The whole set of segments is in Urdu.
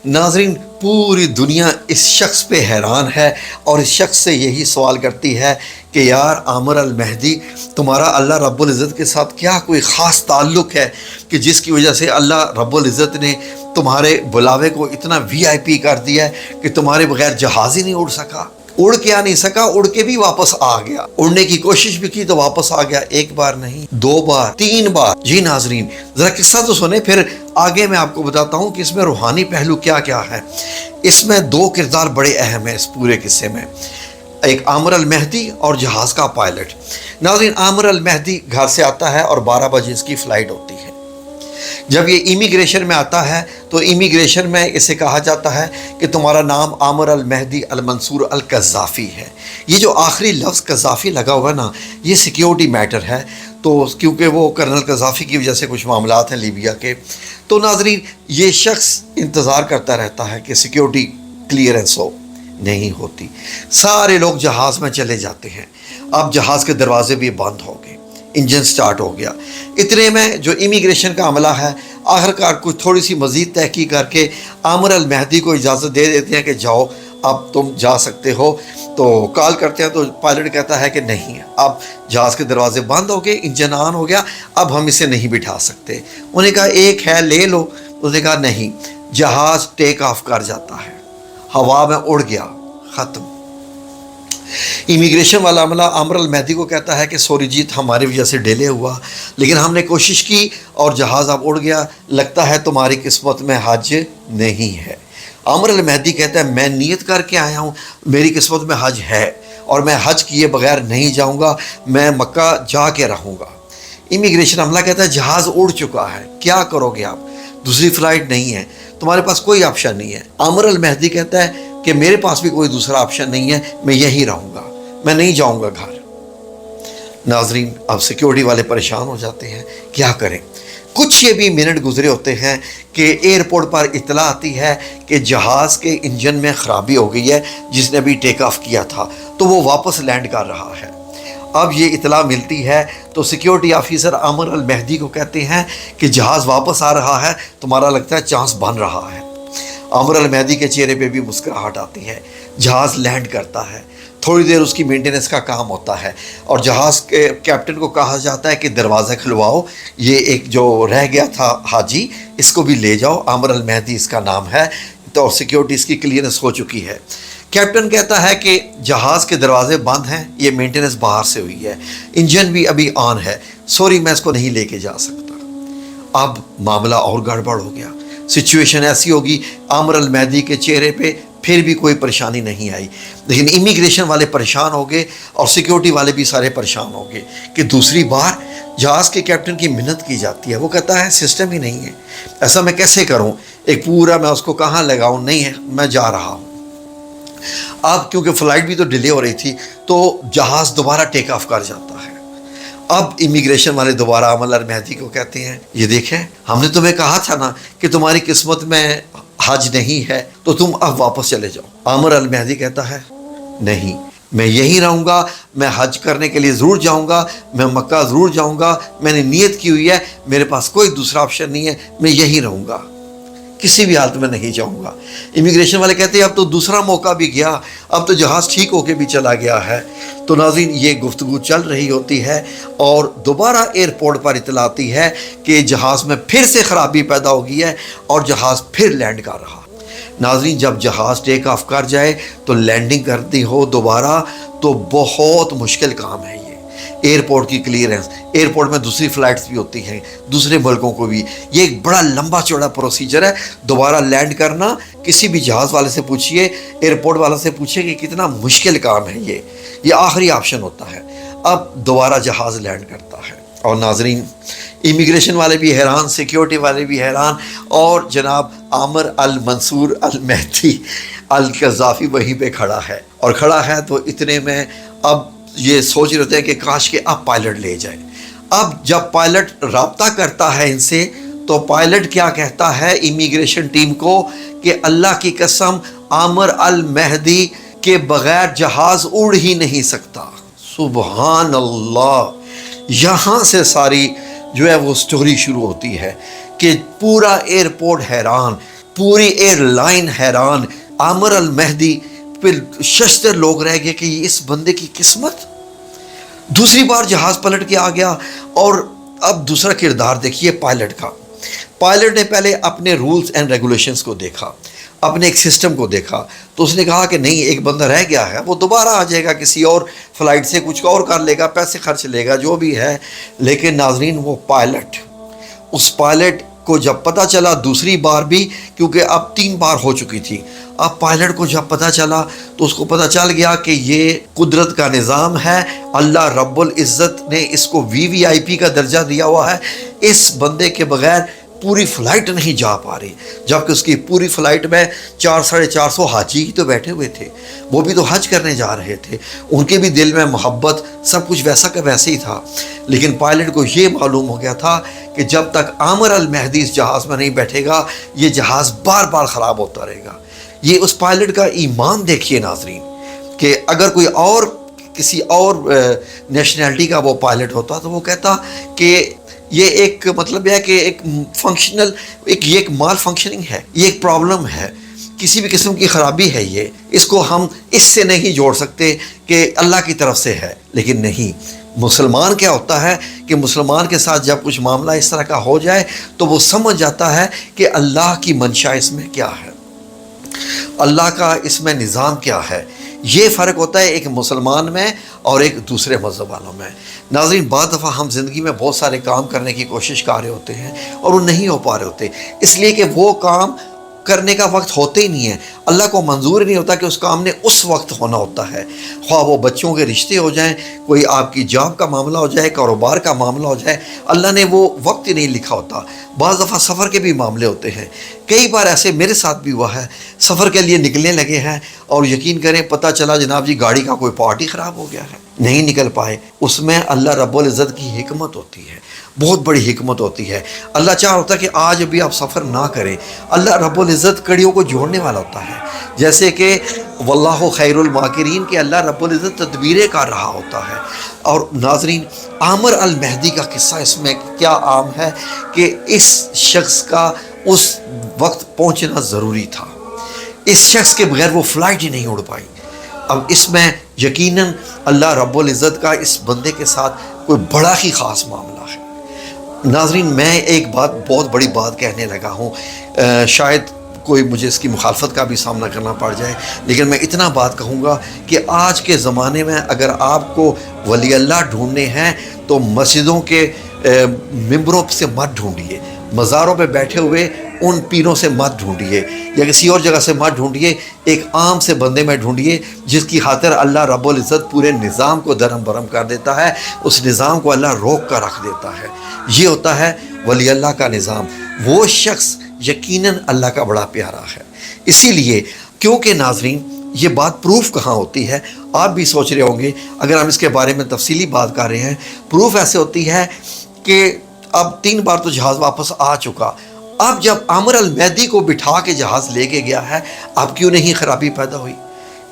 ناظرین، پوری دنیا اس شخص پہ حیران ہے اور اس شخص سے یہی سوال کرتی ہے کہ یار عامر المہدی، تمہارا اللہ رب العزت کے ساتھ کیا کوئی خاص تعلق ہے کہ جس کی وجہ سے اللہ رب العزت نے تمہارے بلاوے کو اتنا وی آئی پی کر دیا ہے کہ تمہارے بغیر جہاز ہی نہیں اڑ سکا؟ اڑ کے آ نہیں سکا، اڑ کے بھی واپس آ گیا، اڑنے کی کوشش بھی کی تو واپس آ گیا، ایک بار نہیں، دو بار، تین بار۔ جی ناظرین، ذرا قصہ تو سنیں، پھر آگے میں آپ کو بتاتا ہوں کہ اس میں روحانی پہلو کیا کیا ہے۔ اس میں دو کردار بڑے اہم ہیں اس پورے قصے میں، ایک عامر المہدی اور جہاز کا پائلٹ۔ ناظرین، عامر المہدی گھر سے آتا ہے اور 12 بجے اس کی فلائٹ ہوتی ہے۔ جب یہ امیگریشن میں آتا ہے تو امیگریشن میں اسے کہا جاتا ہے کہ تمہارا نام عامر المہدی المنصور القذافی ہے۔ یہ جو آخری لفظ قذافی لگا ہوگا نا، یہ سیکیورٹی میٹر ہے، تو کیونکہ وہ کرنل قذافی کی وجہ سے کچھ معاملات ہیں لیبیا کے۔ تو ناظرین، یہ شخص انتظار کرتا رہتا ہے کہ سیکیورٹی کلیئرنس ہو، نہیں ہوتی۔ سارے لوگ جہاز میں چلے جاتے ہیں۔ اب جہاز کے دروازے بھی بند ہو گئے، انجن سٹارٹ ہو گیا۔ اتنے میں جو امیگریشن کا عملہ ہے آخرکار کچھ تھوڑی سی مزید تحقیق کر کے عامر المہدی کو اجازت دے دیتے ہیں کہ جاؤ، اب تم جا سکتے ہو۔ تو کال کرتے ہیں تو پائلٹ کہتا ہے کہ نہیں، اب جہاز کے دروازے بند ہو گئے، انجن آن ہو گیا، اب ہم اسے نہیں بٹھا سکتے۔ انہوں نے کہا ایک ہے لے لو، انہوں نے کہا نہیں۔ جہاز ٹیک آف کر جاتا ہے، ہوا میں اڑ گیا، ختم۔ امیگریشن والا عملہ عامر المہدی کو کہتا ہے کہ سوری جی، ہماری وجہ سے ڈیلے ہوا، لیکن ہم نے کوشش کی اور جہاز اب اڑ گیا، لگتا ہے تمہاری قسمت میں حج نہیں ہے۔ عامر المہدی کہتا ہے میں نیت کر کے آیا ہوں، میری قسمت میں حج ہے اور میں حج کیے بغیر نہیں جاؤں گا، میں مکہ جا کے رہوں گا۔ امیگریشن عملہ کہتا ہے جہاز اڑ چکا ہے، کیا کرو گے آپ؟ دوسری فلائٹ نہیں ہے، تمہارے پاس کوئی آپشن نہیں ہے۔ عامر المہدی کہتا ہے کہ میرے پاس بھی کوئی دوسرا آپشن نہیں ہے، میں یہی رہوں گا، میں نہیں جاؤں گا گھر۔ ناظرین، اب سیکیورٹی والے پریشان ہو جاتے ہیں، کیا کریں؟ کچھ یہ بھی منٹ گزرے ہوتے ہیں کہ ایئرپورٹ پر اطلاع آتی ہے کہ جہاز کے انجن میں خرابی ہو گئی ہے، جس نے ابھی ٹیک آف کیا تھا تو وہ واپس لینڈ کر رہا ہے۔ اب یہ اطلاع ملتی ہے تو سیکیورٹی آفیسر عامر المہدی کو کہتے ہیں کہ جہاز واپس آ رہا ہے، تمہارا لگتا ہے چانس بن رہا ہے۔ عامر المہدی کے چہرے پہ بھی مسکراہٹ آتی ہے، جہاز لینڈ کرتا ہے، تھوڑی دیر اس کی مینٹیننس کا کام ہوتا ہے اور جہاز کے کیپٹن کو کہا جاتا ہے کہ دروازہ کھلواؤ، یہ ایک جو رہ گیا تھا حاجی، اس کو بھی لے جاؤ، عامر المہدی اس کا نام ہے، تو سیکیورٹی اس کی کلیئرنس ہو چکی ہے۔ کیپٹن کہتا ہے کہ جہاز کے دروازے بند ہیں، یہ مینٹیننس باہر سے ہوئی ہے، انجن بھی ابھی آن ہے، سوری میں اس کو نہیں لے کے جا سکتا۔ اب معاملہ اور گڑبڑ ہو گیا، سچویشن ایسی ہوگی، عامر المہدی کے چہرے پہ پھر بھی کوئی پریشانی نہیں آئی، لیکن امیگریشن والے پریشان ہو گئے اور سیکیورٹی والے بھی سارے پریشان ہو گئے کہ دوسری بار جہاز کے کیپٹن کی منت کی جاتی ہے، وہ کہتا ہے سسٹم ہی نہیں ہے، ایسا میں کیسے کروں، ایک پورا میں اس کو کہاں لگاؤں، نہیں ہے میں جا رہا ہوں۔ اب کیونکہ فلائٹ بھی تو ڈیلے ہو رہی تھی تو جہاز دوبارہ ٹیک آف کر جاتا ہے۔ اب امیگریشن والے دوبارہ عامر المہدی کو کہتے ہیں یہ دیکھیں، ہم نے تمہیں کہا تھا نا کہ تمہاری قسمت میں حج نہیں ہے، تو تم اب واپس چلے جاؤ۔ عامر المہدی کہتا ہے نہیں، میں یہی رہوں گا، میں حج کرنے کے لیے ضرور جاؤں گا، میں مکہ ضرور جاؤں گا، میں نے نیت کی ہوئی ہے، میرے پاس کوئی دوسرا آپشن نہیں ہے، میں یہی رہوں گا، کسی بھی حالت میں نہیں جاؤں گا۔ امیگریشن والے کہتے ہیں اب تو دوسرا موقع بھی گیا، اب تو جہاز ٹھیک ہو کے بھی چلا گیا ہے۔ تو ناظرین، یہ گفتگو چل رہی ہوتی ہے اور دوبارہ ایئرپورٹ پر اطلاع آتی ہے کہ جہاز میں پھر سے خرابی پیدا ہو گئی ہے اور جہاز پھر لینڈ کر رہا۔ ناظرین، جب جہاز ٹیک آف کر جائے تو لینڈنگ کرتی ہو دوبارہ تو بہت مشکل کام ہے یہ ایئرپورٹ کی کلیئرنس۔ ایئرپورٹ میں دوسری فلائٹس بھی ہوتی ہیں، دوسرے ملکوں کو بھی، یہ ایک بڑا لمبا چوڑا پروسیجر ہے دوبارہ لینڈ کرنا۔ کسی بھی جہاز والے سے پوچھئے، ایئرپورٹ والے سے پوچھئے کہ کتنا مشکل کام ہے یہ آخری آپشن ہوتا ہے۔ اب دوبارہ جہاز لینڈ کرتا ہے اور ناظرین، امیگریشن والے بھی حیران، سیکیورٹی والے بھی حیران، اور جناب عامر المنصور المہدی القذافی وہیں پہ کھڑا ہے، اور کھڑا ہے تو اتنے میں اب یہ سوچ رہتے ہیں کہ کاش کہ اب پائلٹ لے جائے۔ اب جب پائلٹ رابطہ کرتا ہے ان سے تو پائلٹ کیا کہتا ہے امیگریشن ٹیم کو کہ اللہ کی قسم، عامر المہدی کے بغیر جہاز اڑ ہی نہیں سکتا۔ سبحان اللہ! یہاں سے ساری جو ہے وہ سٹوری شروع ہوتی ہے کہ پورا ایئرپورٹ حیران پوری ایئر لائن حیران، عامر المہدی پھر ششتر لوگ رہ گئے کہ اس بندے کی قسمت۔ دوسری بار جہاز پلٹ کے آ گیا، اور اب دوسرا کردار دیکھیے پائلٹ کا۔ پائلٹ نے پہلے اپنے رولز اینڈ ریگولیشنز کو دیکھا، اپنے ایک سسٹم کو دیکھا، تو اس نے کہا کہ نہیں، ایک بندہ رہ گیا ہے، وہ دوبارہ آ جائے گا کسی اور فلائٹ سے، کچھ اور کر لے گا، پیسے خرچ لے گا، جو بھی ہے۔ لیکن ناظرین، وہ پائلٹ، اس پائلٹ کو جب پتہ چلا دوسری بار بھی، کیونکہ اب 3 بار ہو چکی تھی، اب پائلٹ کو جب پتہ چلا تو اس کو پتہ چل گیا کہ یہ قدرت کا نظام ہے، اللہ رب العزت نے اس کو VIP کا درجہ دیا ہوا ہے، اس بندے کے بغیر پوری فلائٹ نہیں جا پا رہی، جبکہ اس کی پوری فلائٹ میں 400-450 حاجی ہی تو بیٹھے ہوئے تھے، وہ بھی تو حج کرنے جا رہے تھے، ان کے بھی دل میں محبت، سب کچھ ویسا کا ویسے ہی تھا۔ لیکن پائلٹ کو یہ معلوم ہو گیا تھا کہ جب تک عامر المہدی اس جہاز میں نہیں بیٹھے گا، یہ جہاز بار بار خراب ہوتا رہے گا۔ یہ اس پائلٹ کا ایمان دیکھیے ناظرین، کہ اگر کوئی اور کسی اور نیشنلٹی کا وہ پائلٹ ہوتا تو وہ کہتا کہ یہ ایک مطلب ہے کہ ایک فنکشنل، یہ ایک مال فنکشننگ ہے، یہ ایک پرابلم ہے، کسی بھی قسم کی خرابی ہے، یہ اس کو ہم اس سے نہیں جوڑ سکتے کہ اللہ کی طرف سے ہے۔ لیکن نہیں، مسلمان کیا ہوتا ہے کہ مسلمان کے ساتھ جب کچھ معاملہ اس طرح کا ہو جائے تو وہ سمجھ جاتا ہے کہ اللہ کی منشا اس میں کیا ہے، اللہ کا اس میں نظام کیا ہے۔ یہ فرق ہوتا ہے ایک مسلمان میں اور ایک دوسرے مذہب والوں میں۔ ناظرین، بعض دفعہ ہم زندگی میں بہت سارے کام کرنے کی کوشش کر رہے ہوتے ہیں اور وہ نہیں ہو پا رہے ہوتے، اس لیے کہ وہ کام کرنے کا وقت ہوتے ہی نہیں ہے، اللہ کو منظور نہیں ہوتا کہ اس کام نے اس وقت ہونا ہوتا ہے، خواہ وہ بچوں کے رشتے ہو جائیں، کوئی آپ کی جاب کا معاملہ ہو جائے، کاروبار کا معاملہ ہو جائے، اللہ نے وہ وقت ہی نہیں لکھا ہوتا۔ بعض دفعہ سفر کے بھی معاملے ہوتے ہیں، کئی بار ایسے میرے ساتھ بھی ہوا ہے، سفر کے لیے نکلنے لگے ہیں اور یقین کریں پتہ چلا جناب جی گاڑی کا کوئی پارٹ ہی خراب ہو گیا ہے، نہیں نکل پائے۔ اس میں اللہ رب العزت کی حکمت ہوتی ہے، بہت بڑی حکمت ہوتی ہے۔ اللہ چاہ ہوتا ہے کہ آج ابھی آپ سفر نہ کریں، اللہ رب العزت کڑیوں کو جوڑنے والا ہوتا ہے، جیسے کہ واللہ خیر الماکرین، کہ اللہ رب العزت تدبیریں کر رہا ہوتا ہے۔ اور ناظرین، عامر المہدی کا قصہ اس میں کیا عام ہے کہ اس شخص کا اس وقت پہنچنا ضروری تھا، اس شخص کے بغیر وہ فلائٹ ہی نہیں اڑ پائی۔ اب اس میں یقیناً اللہ رب العزت کا اس بندے کے ساتھ کوئی بڑا ہی خاص معاملہ ہے۔ ناظرین، میں ایک بات، بہت بڑی بات کہنے لگا ہوں، شاید کوئی مجھے اس کی مخالفت کا بھی سامنا کرنا پڑ جائے، لیکن میں اتنا بات کہوں گا کہ آج کے زمانے میں اگر آپ کو ولی اللہ ڈھونڈنے ہیں تو مسجدوں کے ممبروں سے مت ڈھونڈیے، مزاروں پہ بیٹھے ہوئے ان پیروں سے مت ڈھونڈیے، یا کسی اور جگہ سے مت ڈھونڈیے، ایک عام سے بندے میں ڈھونڈیے جس کی خاطر اللہ رب العزت پورے نظام کو درہم برہم کر دیتا ہے، اس نظام کو اللہ روک کر رکھ دیتا ہے۔ یہ ہوتا ہے ولی اللہ کا نظام، وہ شخص یقیناً اللہ کا بڑا پیارا ہے۔ اسی لیے کیونکہ ناظرین یہ بات پروف کہاں ہوتی ہے، آپ بھی سوچ رہے ہوں گے اگر ہم اس کے بارے میں تفصیلی بات کر رہے ہیں، پروف ایسے ہوتی ہے کہ اب 3 بار تو جہاز واپس آ چکا، اب جب عامر المہدی کو بٹھا کے جہاز لے کے گیا ہے، اب کیوں نہیں خرابی پیدا ہوئی؟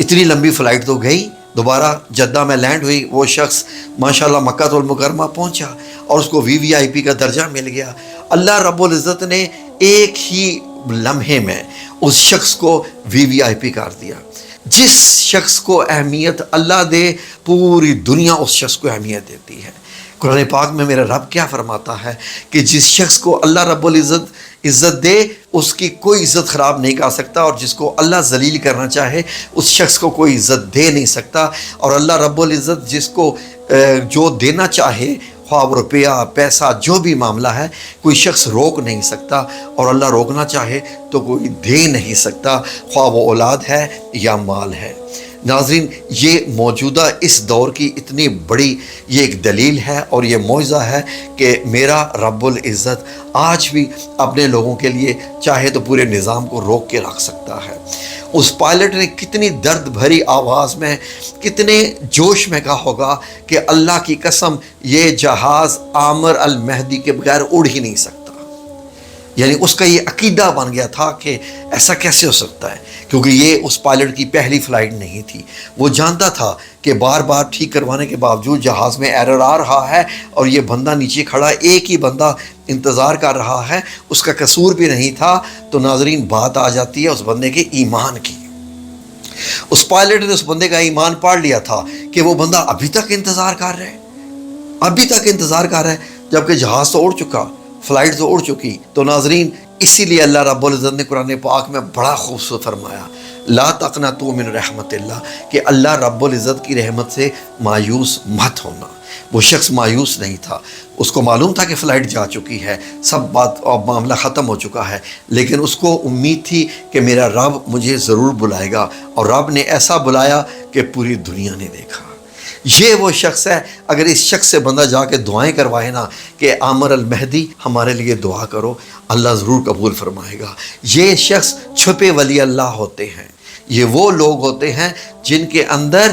اتنی لمبی فلائٹ تو گئی، دوبارہ جدہ میں لینڈ ہوئی، وہ شخص ماشاءاللہ مکہ المکرمہ پہنچا اور اس کو VIP کا درجہ مل گیا۔ اللہ رب العزت نے ایک ہی لمحے میں اس شخص کو VIP کر دیا۔ جس شخص کو اہمیت اللہ دے، پوری دنیا اس شخص کو اہمیت دیتی ہے۔ قرآن پاک میں میرا رب کیا فرماتا ہے کہ جس شخص کو اللہ رب العزت عزت دے اس کی کوئی عزت خراب نہیں کر سکتا، اور جس کو اللہ ذلیل کرنا چاہے اس شخص کو کوئی عزت دے نہیں سکتا، اور اللہ رب العزت جس کو جو دینا چاہے، خواہ روپیہ پیسہ جو بھی معاملہ ہے، کوئی شخص روک نہیں سکتا، اور اللہ روکنا چاہے تو کوئی دے نہیں سکتا، خواہ وہ اولاد ہے یا مال ہے۔ ناظرین، یہ موجودہ اس دور کی اتنی بڑی یہ ایک دلیل ہے اور یہ معجزہ ہے کہ میرا رب العزت آج بھی اپنے لوگوں کے لیے چاہے تو پورے نظام کو روک کے رکھ سکتا ہے۔ اس پائلٹ نے کتنی درد بھری آواز میں، کتنے جوش میں کہا ہوگا کہ اللہ کی قسم یہ جہاز عامر المہدی کے بغیر اڑ ہی نہیں سکتا۔ یعنی اس کا یہ عقیدہ بن گیا تھا کہ ایسا کیسے ہو سکتا ہے، کیونکہ یہ اس پائلٹ کی پہلی فلائٹ نہیں تھی۔ وہ جانتا تھا کہ بار بار ٹھیک کروانے کے باوجود جہاز میں ایرر آ رہا ہے، اور یہ بندہ نیچے کھڑا ایک ہی بندہ انتظار کر رہا ہے، اس کا قصور بھی نہیں تھا۔ تو ناظرین بات آ جاتی ہے اس بندے کے ایمان کی۔ اس پائلٹ نے اس بندے کا ایمان پاڑ لیا تھا کہ وہ بندہ ابھی تک انتظار کر رہا ہے، ابھی تک انتظار کر رہا ہے، جبکہ جہاز تو اڑ چکا، فلائٹ تو اڑ چکی۔ تو ناظرین اسی لیے اللہ رب العزت نے قرآن پاک میں بڑا خوبصورت فرمایا، لا تقنطوا من رحمت اللہ، کہ اللہ رب العزت کی رحمت سے مایوس مت ہونا۔ وہ شخص مایوس نہیں تھا، اس کو معلوم تھا کہ فلائٹ جا چکی ہے، سب بات اور معاملہ ختم ہو چکا ہے، لیکن اس کو امید تھی کہ میرا رب مجھے ضرور بلائے گا، اور رب نے ایسا بلایا کہ پوری دنیا نے دیکھا۔ یہ وہ شخص ہے، اگر اس شخص سے بندہ جا کے دعائیں کروائے نا کہ عامر المہدی ہمارے لیے دعا کرو، اللہ ضرور قبول فرمائے گا۔ یہ شخص چھپے ولی اللہ ہوتے ہیں، یہ وہ لوگ ہوتے ہیں جن کے اندر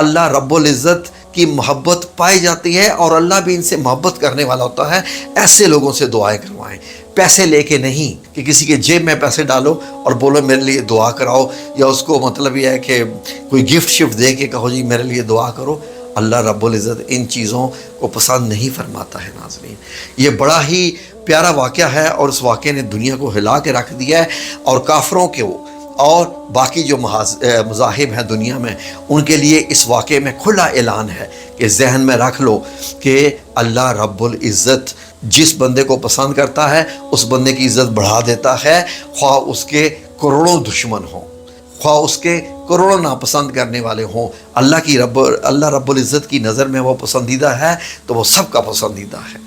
اللہ رب العزت کی محبت پائی جاتی ہے، اور اللہ بھی ان سے محبت کرنے والا ہوتا ہے۔ ایسے لوگوں سے دعائیں کروائیں، پیسے لے کے نہیں کہ کسی کے جیب میں پیسے ڈالو اور بولو میرے لیے دعا کراؤ، یا اس کو مطلب یہ ہے کہ کوئی گفٹ شفٹ دے کے کہو جی میرے لیے دعا کرو۔ اللہ رب العزت ان چیزوں کو پسند نہیں فرماتا ہے۔ ناظرین یہ بڑا ہی پیارا واقعہ ہے، اور اس واقعے نے دنیا کو ہلا کے رکھ دیا ہے، اور کافروں کے اور باقی جو مذاہب ہیں دنیا میں، ان کے لیے اس واقعے میں کھلا اعلان ہے کہ ذہن میں رکھ لو کہ اللہ رب العزت جس بندے کو پسند کرتا ہے اس بندے کی عزت بڑھا دیتا ہے، خواہ اس کے کروڑوں دشمن ہوں، خواہ اس کے کروڑوں ناپسند کرنے والے ہوں۔ اللہ رب العزت کی نظر میں وہ پسندیدہ ہے، تو وہ سب کا پسندیدہ ہے۔